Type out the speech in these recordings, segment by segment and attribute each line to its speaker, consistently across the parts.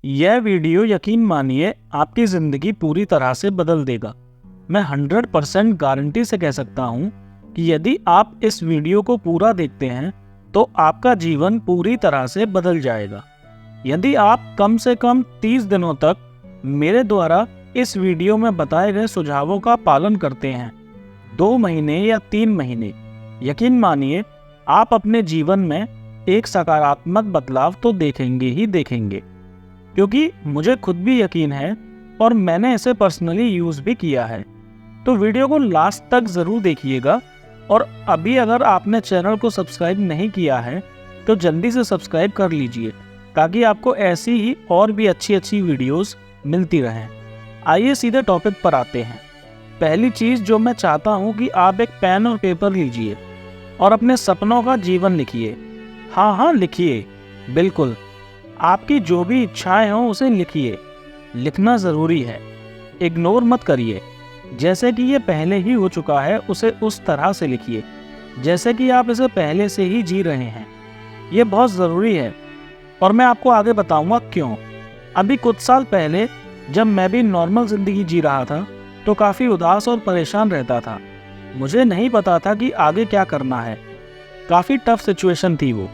Speaker 1: यह वीडियो यकीन मानिए आपकी ज़िंदगी पूरी तरह से बदल देगा। मैं 100% गारंटी से कह सकता हूँ कि यदि आप इस वीडियो को पूरा देखते हैं तो आपका जीवन पूरी तरह से बदल जाएगा। यदि आप कम से कम 30 दिनों तक मेरे द्वारा इस वीडियो में बताए गए सुझावों का पालन करते हैं, 2 महीने या 3 महीने, यकीन मानिए आप अपने जीवन में एक सकारात्मक बदलाव तो देखेंगे ही देखेंगे। क्योंकि मुझे खुद भी यकीन है और मैंने इसे पर्सनली यूज़ भी किया है। तो वीडियो को लास्ट तक ज़रूर देखिएगा। और अभी अगर आपने चैनल को सब्सक्राइब नहीं किया है तो जल्दी से सब्सक्राइब कर लीजिए ताकि आपको ऐसी ही और भी अच्छी वीडियोस मिलती रहें। आइए सीधे टॉपिक पर आते हैं। पहली चीज़ जो मैं चाहता हूँ कि आप एक पेन और पेपर लीजिए और अपने सपनों का जीवन लिखिए। हाँ लिखिए, बिल्कुल आपकी जो भी इच्छाएं हों उसे लिखिए। लिखना ज़रूरी है, इग्नोर मत करिए। जैसे कि ये पहले ही हो चुका है उसे उस तरह से लिखिए जैसे कि आप इसे पहले से ही जी रहे हैं। ये बहुत ज़रूरी है और मैं आपको आगे बताऊंगा क्यों। अभी कुछ साल पहले जब मैं भी नॉर्मल ज़िंदगी जी रहा था तो काफ़ी उदास और परेशान रहता था। मुझे नहीं पता था कि आगे क्या करना है। काफ़ी टफ सिचुएशन थी वो।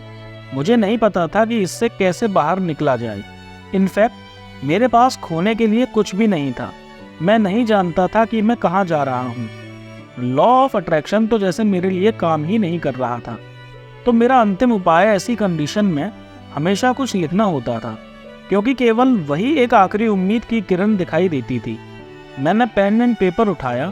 Speaker 1: मुझे नहीं पता था कि इससे कैसे बाहर निकला जाए। इनफैक्ट मेरे पास खोने के लिए कुछ भी नहीं था। मैं नहीं जानता था कि मैं कहाँ जा रहा हूँ। लॉ ऑफ अट्रैक्शन तो जैसे मेरे लिए काम ही नहीं कर रहा था। तो मेरा अंतिम उपाय ऐसी कंडीशन में हमेशा कुछ लिखना होता था, क्योंकि केवल वही एक आखिरी उम्मीद की किरण दिखाई देती थी। मैंने पेन एंड पेपर उठाया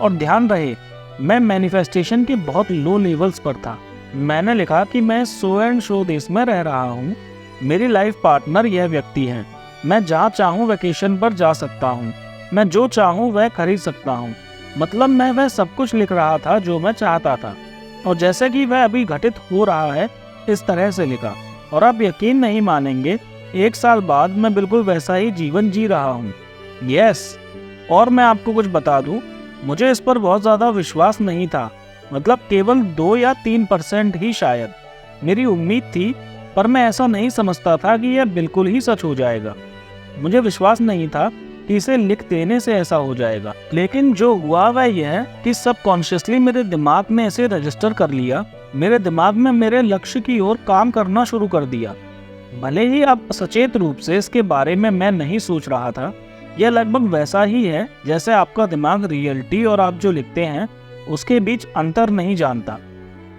Speaker 1: और ध्यान रहे मैं मैनिफेस्टेशन के बहुत लो लेवल्स पर था। मैंने लिखा कि मैं सो एंड शो देश में रह रहा हूँ। मेरी लाइफ पार्टनर यह व्यक्ति है। मैं जहाँ चाहूँ वेकेशन पर जा सकता हूँ। मैं जो चाहूँ वह खरीद सकता हूँ। मतलब मैं वह सब कुछ लिख रहा था जो मैं चाहता था और जैसे कि वह अभी घटित हो रहा है इस तरह से लिखा। और आप यकीन नहीं मानेंगे, 1 साल बाद मैं बिल्कुल वैसा ही जीवन जी रहा हूँ। यस, और मैं आपको कुछ बता दूँ, मुझे इस पर बहुत ज़्यादा विश्वास नहीं था। मतलब केवल 2 या 3% ही शायद मेरी उम्मीद थी, पर मैं ऐसा नहीं समझता था कि यह बिल्कुल ही सच हो जाएगा। मुझे विश्वास नहीं था कि इसे लिख देने से ऐसा हो जाएगा। लेकिन जो हुआ वह यह है कि सबकॉन्शियसली मेरे दिमाग ने इसे रजिस्टर कर लिया। मेरे दिमाग में मेरे लक्ष्य की ओर काम करना शुरू कर दिया। भले ही अब सचेत रूप से इसके बारे में मैं नहीं सोच रहा था। यह लगभग वैसा ही है जैसे आपका दिमाग रियलिटी और आप जो लिखते हैं उसके बीच अंतर नहीं जानता।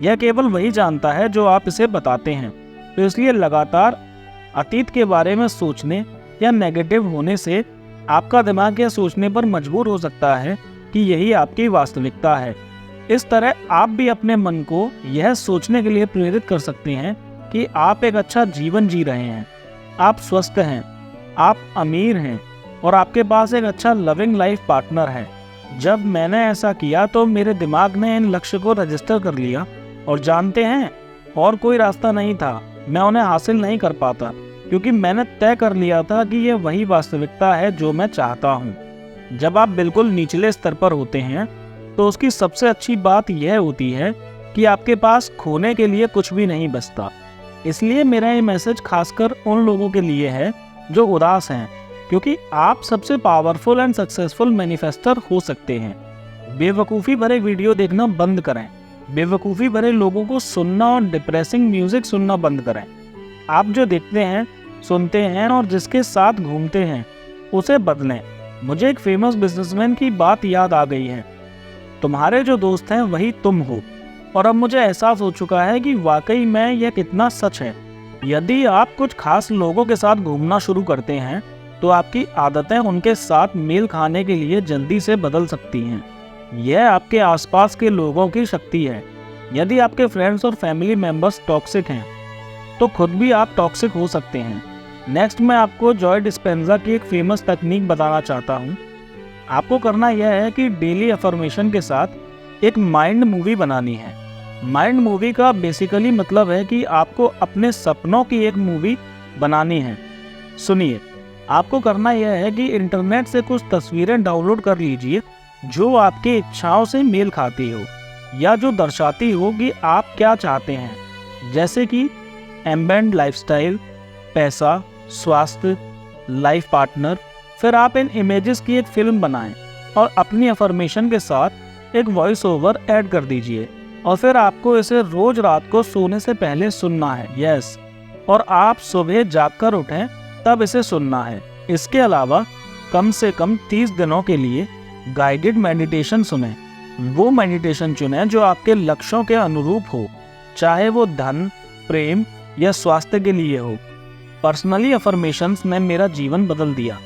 Speaker 1: यह केवल वही जानता है जो आप इसे बताते हैं। तो इसलिए लगातार अतीत के बारे में सोचने या नेगेटिव होने से आपका दिमाग यह सोचने पर मजबूर हो सकता है कि यही आपकी वास्तविकता है। इस तरह आप भी अपने मन को यह सोचने के लिए प्रेरित कर सकते हैं कि आप एक अच्छा जीवन जी रहे हैं, आप स्वस्थ हैं, आप अमीर हैं और आपके पास एक अच्छा लविंग लाइफ पार्टनर है। जब मैंने ऐसा किया तो मेरे दिमाग ने इन लक्ष्य को रजिस्टर कर लिया और जानते हैं और कोई रास्ता नहीं था, मैं उन्हें हासिल नहीं कर पाता, क्योंकि मैंने तय कर लिया था कि यह वही वास्तविकता है जो मैं चाहता हूँ। जब आप बिल्कुल निचले स्तर पर होते हैं तो उसकी सबसे अच्छी बात यह होती है कि आपके पास खोने के लिए कुछ भी नहीं बचता। इसलिए मेरा ये मैसेज खासकर उन लोगों के लिए है जो उदास हैं, क्योंकि आप सबसे पावरफुल एंड सक्सेसफुल मैनिफेस्टर हो सकते हैं। बेवकूफ़ी भरे वीडियो देखना बंद करें। बेवकूफ़ी भरे लोगों को सुनना और डिप्रेसिंग म्यूज़िक सुनना बंद करें। आप जो देखते हैं, सुनते हैं और जिसके साथ घूमते हैं उसे बदलें। मुझे एक फेमस बिजनेसमैन की बात याद आ गई है, तुम्हारे जो दोस्त हैं वही तुम हो। और अब मुझे एहसास हो चुका है कि वाकई में यह कितना सच है। यदि आप कुछ खास लोगों के साथ घूमना शुरू करते हैं तो आपकी आदतें उनके साथ मेल खाने के लिए जल्दी से बदल सकती हैं। यह आपके आसपास के लोगों की शक्ति है। यदि आपके फ्रेंड्स और फैमिली मेंबर्स टॉक्सिक हैं तो खुद भी आप टॉक्सिक हो सकते हैं। नेक्स्ट मैं आपको जॉय डिस्पेंजा की एक फेमस तकनीक बताना चाहता हूँ। आपको करना यह है कि डेली अफर्मेशन के साथ एक माइंड मूवी बनानी है। माइंड मूवी का बेसिकली मतलब है कि आपको अपने सपनों की एक मूवी बनानी है। सुनिए, आपको करना यह है कि इंटरनेट से कुछ तस्वीरें डाउनलोड कर लीजिए जो आपकी इच्छाओं से मेल खाती हो या जो दर्शाती हो कि आप क्या चाहते हैं, जैसे कि एम्बेंड लाइफस्टाइल, पैसा, स्वास्थ्य, लाइफ पार्टनर, फिर आप इन इमेजेस की एक फिल्म बनाएं और अपनी अफर्मेशन के साथ एक वॉइस ओवर ऐड कर दीजिए और फिर आपको इसे रोज रात को सोने से पहले सुनना है। यस, और आप सुबह जागकर उठें तब इसे सुनना है। इसके अलावा कम से कम 30 दिनों के लिए गाइडेड मेडिटेशन सुनें। वो मेडिटेशन चुनें जो आपके लक्ष्यों के अनुरूप हो, चाहे वो धन, प्रेम या स्वास्थ्य के लिए हो। पर्सनली अफर्मेशंस ने मेरा जीवन बदल दिया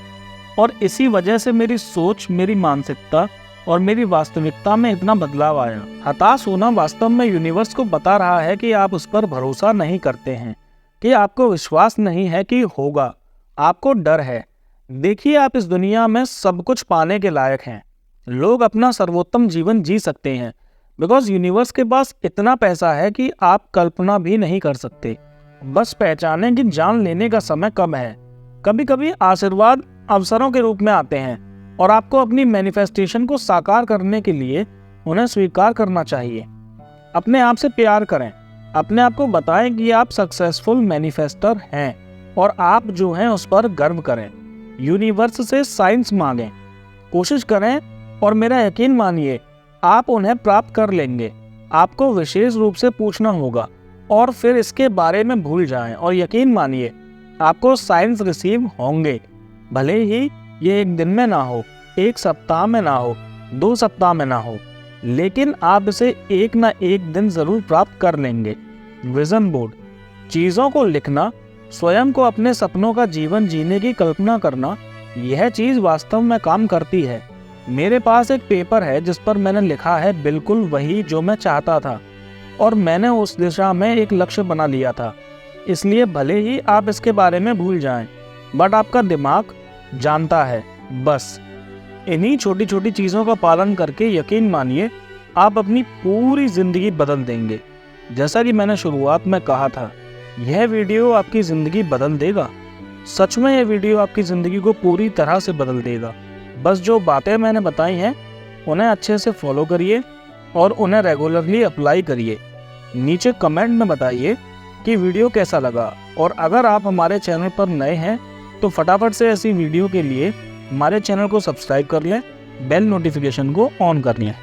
Speaker 1: और इसी वजह से मेरी सोच, मेरी मानसिकता और मेरी वास्तविकता में इतना बदलाव आया। हताश होना वास्तव में यूनिवर्स को बता रहा है कि आप उस पर भरोसा नहीं करते हैं, कि आपको विश्वास नहीं है कि होगा, आपको डर है। देखिए, आप इस दुनिया में सब कुछ पाने के लायक हैं। लोग अपना सर्वोत्तम जीवन जी सकते हैं बिकॉज यूनिवर्स के पास इतना पैसा है कि आप कल्पना भी नहीं कर सकते। बस पहचाने कि जान लेने का समय कब है। कभी कभी आशीर्वाद अवसरों के रूप में आते हैं और आपको अपनी मैनिफेस्टेशन को साकार करने के लिए उन्हें स्वीकार करना चाहिए। अपने आप से प्यार करें, अपने आप को बताएं कि आप सक्सेसफुल मैनिफेस्टर हैं और आप जो हैं उस पर गर्व करें। यूनिवर्स से साइंस मांगें, कोशिश करें और मेरा यकीन मानिए आप उन्हें प्राप्त कर लेंगे। आपको विशेष रूप से पूछना होगा और फिर इसके बारे में भूल जाएं और यकीन मानिए आपको साइंस रिसीव होंगे। भले ही ये एक दिन में ना हो, एक सप्ताह में ना हो, 2 सप्ताह में ना हो, लेकिन आप इसे एक ना एक दिन जरूर प्राप्त कर लेंगे। विजन बोर्ड, चीज़ों को लिखना, स्वयं को अपने सपनों का जीवन जीने की कल्पना करना, यह चीज़ वास्तव में काम करती है। मेरे पास एक पेपर है जिस पर मैंने लिखा है बिल्कुल वही जो मैं चाहता था और मैंने उस दिशा में एक लक्ष्य बना लिया था। इसलिए भले ही आप इसके बारे में भूल जाएं, बट आपका दिमाग जानता है। बस इन्हीं छोटी छोटी चीज़ों का पालन करके यकीन मानिए आप अपनी पूरी ज़िंदगी बदल देंगे। जैसा कि मैंने शुरुआत में कहा था, यह वीडियो आपकी ज़िंदगी बदल देगा। सच में यह वीडियो आपकी ज़िंदगी को पूरी तरह से बदल देगा। बस जो बातें मैंने बताई हैं उन्हें अच्छे से फॉलो करिए और उन्हें रेगुलरली अप्लाई करिए। नीचे कमेंट में बताइए कि वीडियो कैसा लगा और अगर आप हमारे चैनल पर नए हैं तो फटाफट से ऐसी वीडियो के लिए हमारे चैनल को सब्सक्राइब कर लें, बेल नोटिफिकेशन को ऑन कर लें।